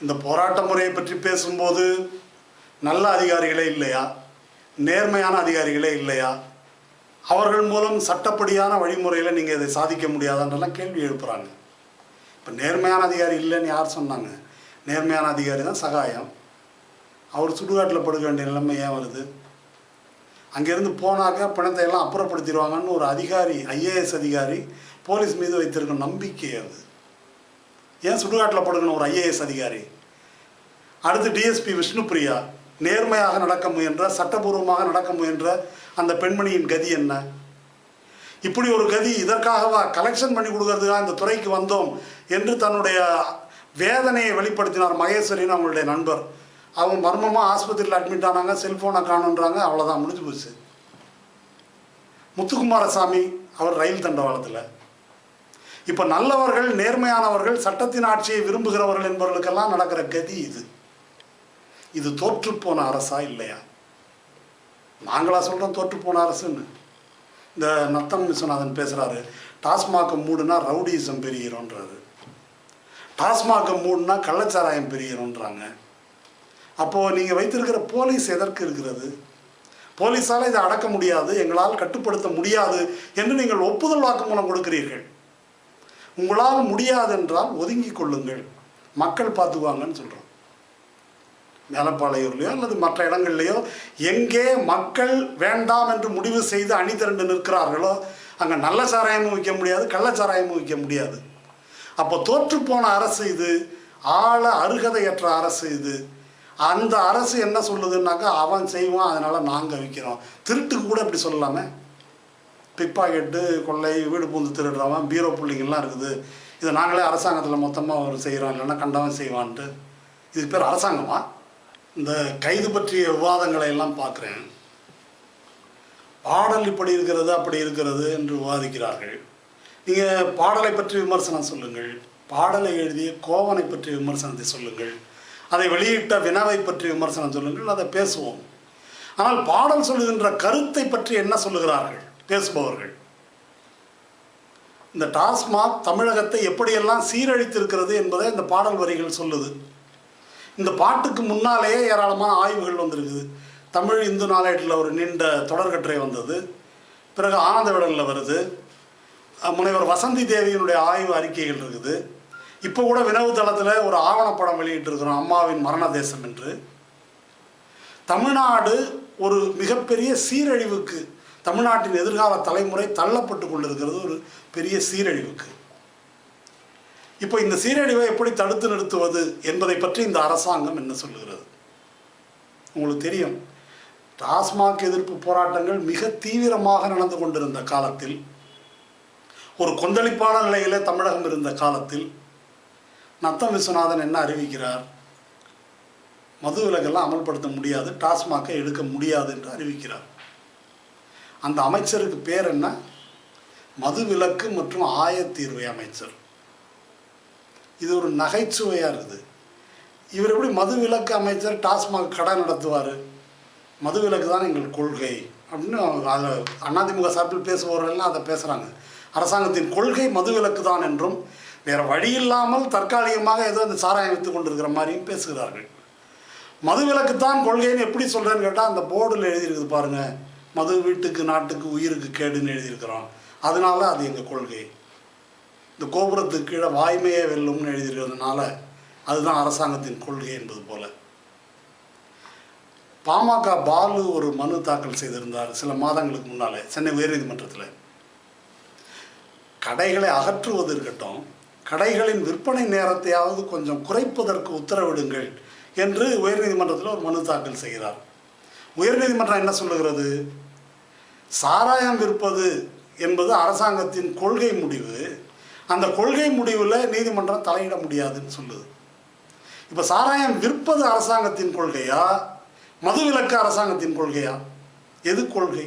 இந்த போராட்ட முறையை பற்றி பேசும்போது நல்ல அதிகாரிகளே இல்லையா, நேர்மையான அதிகாரிகளே இல்லையா, அவர்கள் மூலம் சட்டப்படியான வழிமுறையில் நீங்கள் இதை சாதிக்க முடியாதான்றலாம் கேள்வி எழுப்புகிறாங்க. இப்போ நேர்மையான அதிகாரி இல்லைன்னு யார் சொன்னாங்க? நேர்மையான அதிகாரி தான் சகாயம். அவர் சுடுகாட்டில் படுக்க வேண்டிய நிலைமை ஏன் வருது? அங்கேருந்து போனாக்க பணத்தை எல்லாம் அப்புறப்படுத்திடுவாங்கன்னு ஒரு அதிகாரி, ஐஏஎஸ் அதிகாரி போலீஸ் மீது வைத்திருக்கும் நம்பிக்கை அது. ஏன் சுடுகாட்டில் படுக்கணும் ஒரு ஐஏஎஸ் அதிகாரி? அடுத்து டிஎஸ்பி விஷ்ணுபிரியா, நேர்மையாக நடக்க முயன்ற, சட்டபூர்வமாக நடக்க முயன்ற அந்த பெண்மணியின் கதி என்ன? இப்படி ஒரு கதி, இதற்காகவா கலெக்ஷன் பண்ணி கொடுக்கறதுக்காக இந்த துறைக்கு வந்தோம் என்று தன்னுடைய வேதனையை வெளிப்படுத்தினார் மகேஸ்வரின்னு அவங்களுடைய நண்பர். அவங்க மர்மமாக ஆஸ்பத்திரியில் அட்மிட் ஆனாங்க, செல்ஃபோனை காணுன்றாங்க, அவ்வளோதான், முடிஞ்சு போச்சு. முத்துக்குமாரசாமி அவர் ரயில் தண்டவாளத்தில். இப்போ நல்லவர்கள், நேர்மையானவர்கள், சட்டத்தின் ஆட்சியை விரும்புகிறவர்கள் என்பவர்களுக்கெல்லாம் நடக்கிற கதி இது. இது தோற்றுப்போன அரசா இல்லையா? நாங்களா சொல்கிறோம் தோற்றுப்போன அரசுன்னு? இந்த நத்தம் விஸ்வநாதன் பேசுகிறாரு, டாஸ்மாகை மூடுனா ரவுடிசம் பெருகிறோன்றாரு, டாஸ்மாகை மூடுனா கள்ளச்சாராயம் பெருகிறோன்றாங்க. அப்போது நீங்கள் வைத்திருக்கிற போலீஸ் எதற்கு இருக்கிறது? போலீஸால் இதை அடக்க முடியாது, எங்களால் கட்டுப்படுத்த முடியாது என்று நீங்கள் ஒப்புதல் வாக்குமூலம் கொடுக்கிறீர்கள். உங்களால் முடியாது என்றால் ஒதுங்கி கொள்ளுங்கள், மக்கள் பார்த்துக்குவாங்கன்னு சொல்கிறோம். மேலப்பாளையூர்லையோ அல்லது மற்ற இடங்கள்லையோ எங்கே மக்கள் வேண்டாம் என்று முடிவு செய்து அணி திரண்டு நிற்கிறார்களோ அங்கே நல்ல சாராயமும் விற்க முடியாது, கள்ளச்சாராயமும் விற்க முடியாது. அப்போ தோற்றுப்போன அரசு இது, ஆள அருகதையற்ற அரசு இது. அந்த அரசு என்ன சொல்லுதுன்னாக்கா அவன் செய்வான், அதனால் நாங்கள் விற்கிறோம். திருட்டுக்கு கூட இப்படி சொல்லலாமே. பிக்பாக்கெட்டு, கொள்ளை, வீடு பூந்து திருடுறவன், பீரோ புள்ளிங்கெல்லாம் இருக்குது, இதை நாங்களே அரசாங்கத்தில் மொத்தமாக ஒரு செய்கிறோம், இல்லைன்னா கண்டவன் செய்வான்ட்டு. இதுக்கு பேர் அரசாங்கமா? இந்த கைது பற்றிய விவாதங்களை எல்லாம் பார்க்குறேன். பாடல் இப்படி இருக்கிறது அப்படி இருக்கிறது என்று விவாதிக்கிறார்கள். நீங்கள் பாடலை பற்றி விமர்சனம் சொல்லுங்கள், பாடலை எழுதிய கோவனை பற்றி விமர்சனத்தை சொல்லுங்கள், அதை வெளியிட்ட வினாவை பற்றி விமர்சனம் சொல்லுங்கள், அதை பேசுவோம். ஆனால் பாடல் சொல்லுகின்ற கருத்தை பற்றி என்ன சொல்லுகிறார்கள் பேசுபவர்கள்? இந்த டாஸ்மாக் தமிழகத்தை எப்படியெல்லாம் சீரழித்திருக்கிறது என்பதை இந்த பாடல் வரிகள் சொல்லுது. இந்த பாட்டுக்கு முன்னாலேயே ஏராளமான ஆய்வுகள் வந்திருக்குது. தமிழ் இந்து நாளேட்டில் ஒரு நீண்ட தொடர்கட்டுரை வந்தது, பிறகு ஆனந்த விடலில் வருது, முனைவர் வசந்தி தேவியினுடைய ஆய்வு அறிக்கைகள் இருக்குது. இப்போ கூட வினவு தளத்தில் ஒரு ஆவணப்படம் வெளியிட்டிருக்கிறோம், அம்மாவின் மரண தேசம் என்று. தமிழ்நாடு ஒரு மிகப்பெரிய சீரழிவுக்கு, தமிழ்நாட்டின் எதிர்கால தலைமுறை தள்ளப்பட்டு கொண்டிருக்கிறது ஒரு பெரிய சீரழிவுக்கு. இப்போ இந்த சீரழிவை எப்படி தடுத்து நிறுத்துவது என்பதை பற்றி இந்த அரசாங்கம் என்ன சொல்லுகிறது? உங்களுக்கு தெரியும், டாஸ்மாக் எதிர்ப்பு போராட்டங்கள் மிக தீவிரமாக நடந்து கொண்டிருந்த காலத்தில், ஒரு கொந்தளிப்பான நிலையில் தமிழகம் இருந்த காலத்தில் நத்தம் விஸ்வநாதன் என்ன அறிவிக்கிறார்? மது விலக்கெல்லாம் அமல்படுத்த முடியாது, டாஸ்மாக்கை எடுக்க முடியாது என்று அறிவிக்கிறார். அந்த அமைச்சருக்கு பேர் என்ன? மது விலக்கு மற்றும் ஆயத்தீர்வை அமைச்சர். இது ஒரு நகைச்சுவையாக இருக்குது. இவர் எப்படி மது விலக்கு அமைச்சர் டாஸ்மாக் கடை நடத்துவார்? மது விலக்கு தான் எங்கள் கொள்கை அப்படின்னு அதில் அதிமுக சார்பில் பேசுபவர்கள்லாம் அதை பேசுகிறாங்க. அரசாங்கத்தின் கொள்கை மது விலக்கு தான் என்றும், வேறு வழி இல்லாமல் தற்காலிகமாக ஏதோ இந்த சாராயம் விற்று கொண்டிருக்கிற மாதிரியும் பேசுகிறார்கள். மது விலக்கு தான் கொள்கைன்னு எப்படி சொல்கிறேன்னு கேட்டால், அந்த போர்டில் எழுதியிருக்குது பாருங்கள், மது வீட்டுக்கு நாட்டுக்கு உயிருக்கு கேடுன்னு எழுதியிருக்கிறோம், அதனால அது எங்கள் கொள்கை. இந்த கோபுரத்துக்கு கீழே வாய்மையே வெல்லும்னு எழுதியிருக்கிறதுனால அதுதான் அரசாங்கத்தின் கொள்கை என்பது போல. பாமக பாலு ஒரு மனு தாக்கல் செய்திருந்தார் சில மாதங்களுக்கு முன்னாலே சென்னை உயர்நீதிமன்றத்தில். கடைகளை அகற்றுவது இருக்கட்டும், கடைகளின் விற்பனை நேரத்தையாவது கொஞ்சம் குறைப்பதற்கு உத்தரவிடுங்கள் என்று உயர்நீதிமன்றத்தில் ஒரு மனு தாக்கல் செய்கிறார். உயர்நீதிமன்றம் என்ன சொல்லுகிறது? சாராயம் விற்பது என்பது அரசாங்கத்தின் கொள்கை முடிவு, அந்த கொள்கை முடிவில் நீதிமன்றம் தலையிட முடியாதுன்னு சொல்லுது. இப்போ சாராயம் விற்பது அரசாங்கத்தின் கொள்கையா, மது விலக்கு அரசாங்கத்தின் கொள்கையா? எது கொள்கை?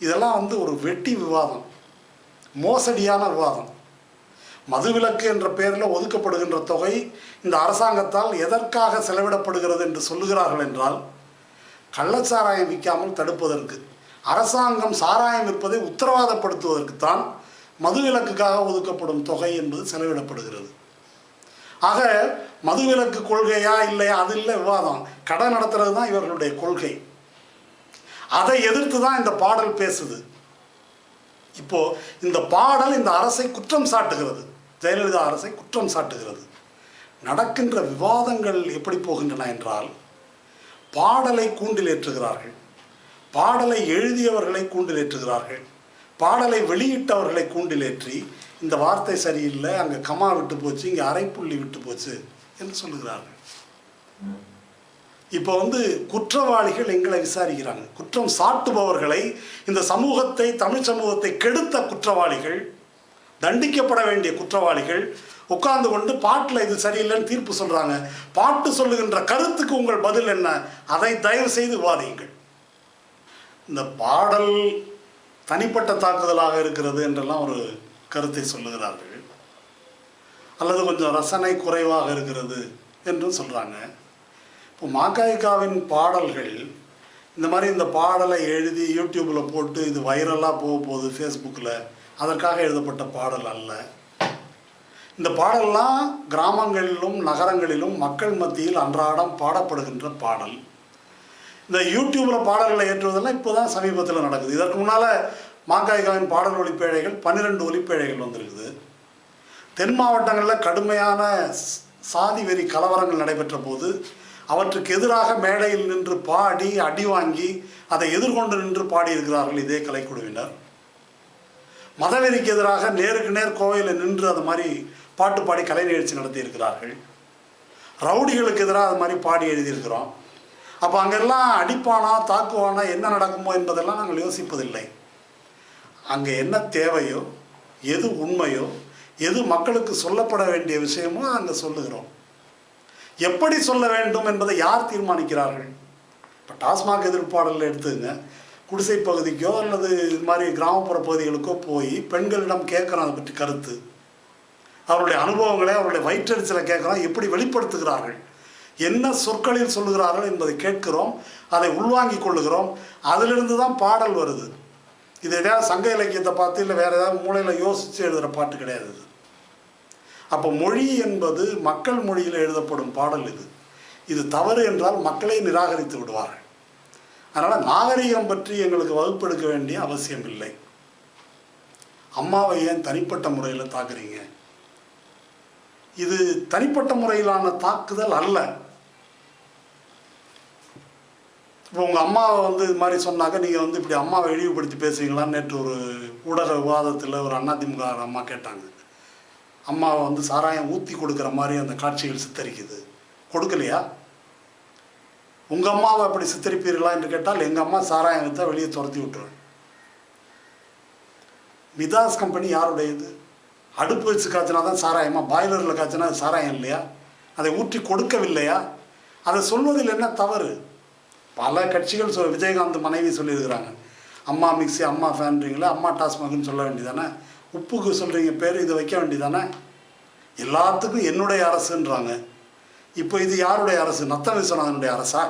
இதெல்லாம் ஒரு வெட்டி விவாதம், மோசடியான விவாதம். மதுவிலக்கு என்ற பெயரில் ஒதுக்கப்படுகின்ற தொகை இந்த அரசாங்கத்தால் எதற்காக செலவிடப்படுகிறது என்று சொல்லுகிறார்கள் என்றால், கள்ளச்சாராயம் விற்காமல் தடுப்பதற்கு, அரசாங்கம் சாராயம் விற்பதை உத்தரவாதப்படுத்துவதற்குத்தான் மதுவிலக்குக்காக ஒதுக்கப்படும் தொகை என்பது செலவிடப்படுகிறது. ஆக மதுவிலக்கு கொள்கையா இல்லையா அது இல்லை விவாதம். கடை நடத்துறது தான் இவர்களுடைய கொள்கை. அதை எதிர்த்து தான் இந்த பாடல் பேசுது. இப்போ இந்த பாடல் இந்த அரசை குற்றம் சாட்டுகிறது, ஜெயலலிதா அரசை குற்றம் சாட்டுகிறது. நடக்கின்ற விவாதங்கள் எப்படி போகின்றன என்றால், பாடலை கூண்டில் ஏற்றுகிறார்கள், பாடலை எழுதியவர்களை கூண்டில் ஏற்றுகிறார்கள், பாடலை வெளியிட்டவர்களை கூண்டில் ஏற்றி இந்த வார்த்தை சரியில்லை, அங்கே கமா விட்டு போச்சு, இங்கே அரைப்புள்ளி விட்டு போச்சு என்று சொல்லுகிறார்கள். இப்போ குற்றவாளிகள் எங்களை விசாரிக்கிறாங்க. குற்றம் சாட்டுபவர்களை, இந்த சமூகத்தை, தமிழ் சமூகத்தை கெடுத்த குற்றவாளிகள், தண்டிக்கப்பட வேண்டிய குற்றவாளிகள் உட்கார்ந்து கொண்டு பாட்டில் இது சரியில்லைன்னு தீர்ப்பு சொல்கிறாங்க. பாட்டு சொல்லுகின்ற கருத்துக்கு உங்கள் பதில் என்ன? அதை தயவு செய்து விவாதியுங்கள். இந்த பாடல் தனிப்பட்ட தாக்குதலாக இருக்கிறது என்றெல்லாம் ஒரு கருத்தை சொல்லுகிறார்கள், அல்லது கொஞ்சம் ரசனை குறைவாக இருக்கிறது என்றும் சொல்கிறாங்க. இப்போ மகாயிகாவின் பாடல்கள் இந்த மாதிரி இந்த பாடலை எழுதி யூடியூப்பில் போட்டு இது வைரலாக போக போகுது ஃபேஸ்புக்கில், அதற்காக எழுதப்பட்ட பாடல் அல்ல. இந்த பாடல்லாம் கிராமங்களிலும் நகரங்களிலும் மக்கள் மத்தியில் அன்றாடம் பாடப்படுகின்ற பாடல். இந்த யூடியூப்பில் பாடல்களை ஏற்றுவதெல்லாம் இப்போ தான் சமீபத்தில் நடக்குது. இதற்கு முன்னால் மகாயிகாவின் பாடல் ஒலிப்பேழைகள் 12 ஒலிப்பேழைகள் வந்திருக்குது. தென் மாவட்டங்களில் கடுமையான சாதி வெறி கலவரங்கள் நடைபெற்ற போது அவற்றுக்கு எதிராக மேடையில் நின்று பாடி அடி வாங்கி அதை எதிர்கொண்டு நின்று பாடியிருக்கிறார்கள் இதே கலைக்குழுவினர். மதவெறிக்கு எதிராக நேருக்கு நேர் கோவையில் நின்று அது மாதிரி பாட்டு பாடி கலை நிகழ்ச்சி நடத்தியிருக்கிறார்கள். ரவுடிகளுக்கு எதிராக அது மாதிரி பாடி எழுதியிருக்கிறோம். அப்போ அங்கெல்லாம் அடிப்பானா தாக்குவானா என்ன நடக்குமோ என்பதெல்லாம் நாங்கள் யோசிப்பதில்லை. அங்கே என்ன தேவையோ, எது உண்மையோ, எது மக்களுக்கு சொல்லப்பட வேண்டிய விஷயமோ அங்கே சொல்லுகிறோம். எப்படி சொல்ல வேண்டும் என்பதை யார் தீர்மானிக்கிறார்கள்? இப்போ டாஸ்மாக் எதிர்ப்பாடலில் எடுத்துங்க, குடிசை பகுதிக்கோ அல்லது இது மாதிரி கிராமப்புற பகுதிகளுக்கோ போய் பெண்களிடம் கேட்குறோம் அதை பற்றி கருத்து, அவருடைய அனுபவங்களை, அவருடைய வயிற்றெரிச்சலை கேட்குறோம், எப்படி வெளிப்படுத்துகிறார்கள், என்ன சொற்களில் சொல்லுகிறார்கள் என்பதை கேட்கிறோம், அதை உள்வாங்கிக் கொள்ளுகிறோம். அதிலிருந்து தான் பாடல் வருது. இது எதாவது சங்க இலக்கியத்தை பார்த்து இல்லை வேறு ஏதாவது மூளையில் யோசித்து எழுதுகிற பாட்டு கிடையாது இது. அப்போ மொழி என்பது மக்கள் மொழியில் எழுதப்படும் பாடல். இது தவறு என்றால் மக்களை நிராகரித்து விடுவார்கள். அதனால் நாகரிகம் பற்றி எங்களுக்கு வகுப்பெடுக்க வேண்டிய அவசியம் இல்லை. அம்மாவை ஏன் தனிப்பட்ட முறையில் தாக்குறீங்க? இது தனிப்பட்ட முறையிலான தாக்குதல் அல்ல. இப்போ உங்கள் அம்மாவை இது மாதிரி சொன்னாக்க நீங்கள் இப்படி அம்மாவை இழிவுபடுத்தி பேசுவீங்களான்னு நேற்று ஒரு ஊடக விவாதத்தில் ஒரு அதிமுக அம்மா கேட்டாங்க. அம்மாவை சாராயம் ஊற்றி கொடுக்குற மாதிரி அந்த காட்சிகள் சித்தரிக்குது. கொடுக்கலையா? உங்கள் அம்மாவை அப்படி சித்தரிப்பீர்களா என்று கேட்டால் எங்கள் அம்மா சாராயம் விற்றா வெளியே துரத்தி விட்டுருவேன். மிதாஸ் கம்பெனி யாருடையது? அடுப்பு வச்சு காய்ச்சினா தான் சாராயமா? பாய்லரில் காய்ச்சினா அது சாராயம் இல்லையா? அதை ஊற்றி கொடுக்கவில்லையா? அதை சொல்வதில் என்ன தவறு? பல கட்சிகள் விஜயகாந்த் மனைவி சொல்லியிருக்கிறாங்க, அம்மா மிக்சி, அம்மா ஃபேன்றீங்களா, அம்மா டாஸ்மாக்னு சொல்ல வேண்டியதானே, உப்புக்கு சொல்கிறீங்க பேர், இதை வைக்க வேண்டியதானே, எல்லாத்துக்கும் என்னுடைய அரசுன்றாங்க. இப்போ இது யாருடைய அரசு? நத்த விஸ்வநாதனுடைய அரசா?